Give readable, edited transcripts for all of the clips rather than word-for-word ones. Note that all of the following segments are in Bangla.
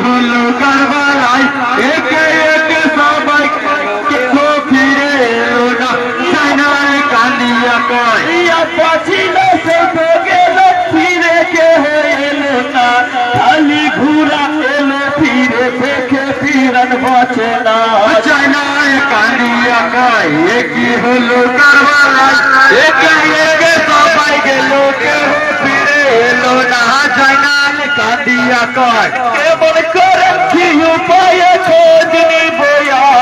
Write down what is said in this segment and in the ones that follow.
হলো কারবালায় একে একে সবাই কেউ ফিরে এলো না জাইনাল কান্দিয়া কয় আব্বা ছিল সে তো গেল ফিরে কেউ এলো না খালি ঘুরা এলো ফিরে দেখে ফিরান বসে না জাইনাল কান্দিয়া কয় এ কি হলো কারবালায় একে একে সবাই গেল কেউ ফিরে এলো না জাইনাল কান্দিয়া কয় কেমন করে কি উপায়ে খোঁজ নিব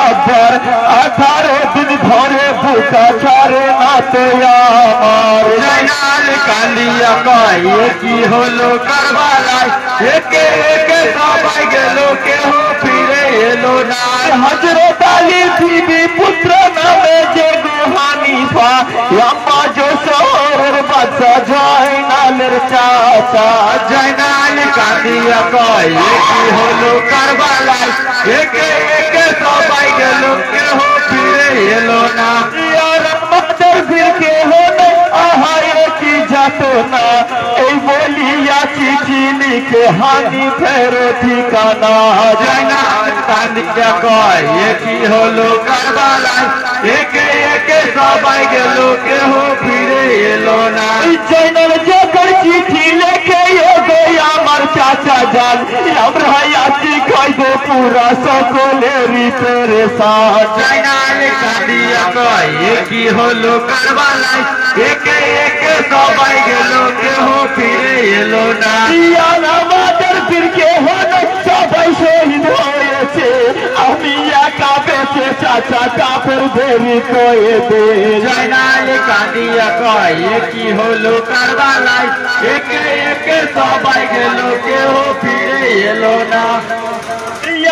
আবার 18 দিন ধরে বুকা ছাড়ে না তো আমার জাইনাল কান্দিয়া কয় এ কি হলো কারবালায় একে একে সবাই গেল কেউ ফিরে এলো না হযরত আলী বিবি পুত্র নামে যে হানিফা আম্মা যশোরের বাচ্চা জাইনালের চাচা জাইনাল কান্দিয়া কয় এ কি হলো কারবালায় একে একে সবাই গেল কেউ ফিরে এলো না রহমতের ফিরকে হলো আহায় কি যাত না এই বলিয়া চিঠি লিখে হানি ফেরো ঠিকানা জাইনাল কান্দিয়া কয় এ কি হলো কারবালায় একে একে সবাই গেল কেউ ফিরে এলো না জাইনাল যখন চিঠি লেখে গো আমার চাচা যান আমরা আছি খাইব পুরা সকলেরই পেরেশান জাইনাল কান্দিয়া কয় এ কি হলো কারবালায় একে একে সবাই গেল কেউ ফিরে এলো না আমাদের ফিরকে হলো সবাই শহীদ হয়েছে আমি একা বেঁচে চাচা কাপের দেরি কয়ে দে জাইনাল কান্দিয়া কয় এ কি হলো কারবালায় একে একে সবাই গেল কেউ ফিরে এলো না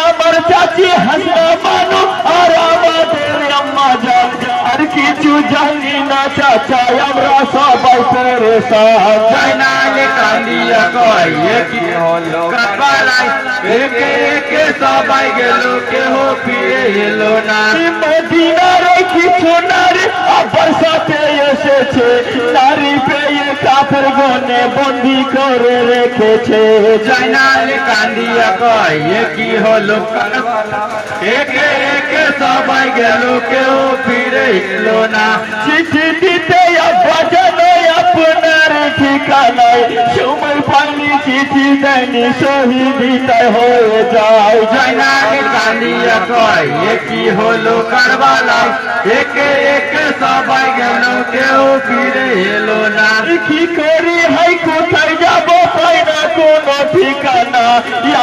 আমার চাচি হাসনা মানু আর আমাদের আম্মা জান আর কিছু জানি না চাচা আমরা সবাই পেরেশান জাইনাল কান্দিয়া কয় এ কি হলো কারবালায় একে একে সবাই গেল কেউ ফিরে এলো না মদিনার কিছু নারী আবার সাথে এসেছে নারী পেয়ে কাফের গনে বন্দি করে রেখেছে জাইনাল কান্দিয়া কয় এ কি হলো একে একে সবাই গেল কেউ ফিরে এলো না চিঠি দিতে আব্বা জানো আপনার ঠিকানায় সময় পাইনি চিঠি দেয়নি শহীদিতায় হয়ে যায় জাইনাল কান্দিয়া কয় এ কি হলো কারবালায় একে একে সবাই গেল কেউ ফিরে এলো না কি করি হাই কোথায় যাব পাই না কোনো ঠিকানা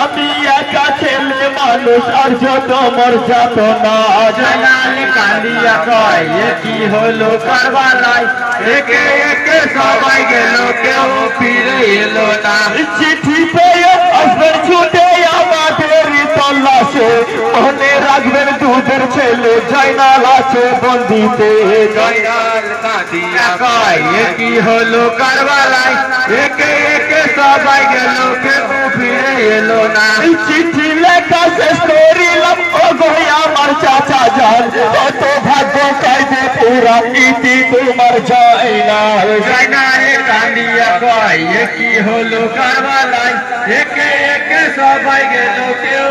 আমি একা ছেলে মানুষ আর যত মর যাত না জাইনাল কান্দিয়া কয় এ কি হলো কারবালায় একে একে সবাই গেল কেউ ফিরে এলো না চিঠি পেয়ে আসবেন ছুটে আমাদের তল্লাশে মনে রাখবেন দুধের ছেলে জাইনাল আছে বন্দিতে জাইনাল কান্দিয়া কয় এ কি হলো কারবালায় একে একে সবাই গেল কেউ ফিরে এলো না চিঠি লেখা শেষ করিলাম ও গো আমার চাচা যান কত ভাগ্য কাইদে পুরা ইতি তোমার জাইনাল জাইনাল কান্দিয়া কয় এ কি হলো কারবালায় একে একে সবাই গেল কেউ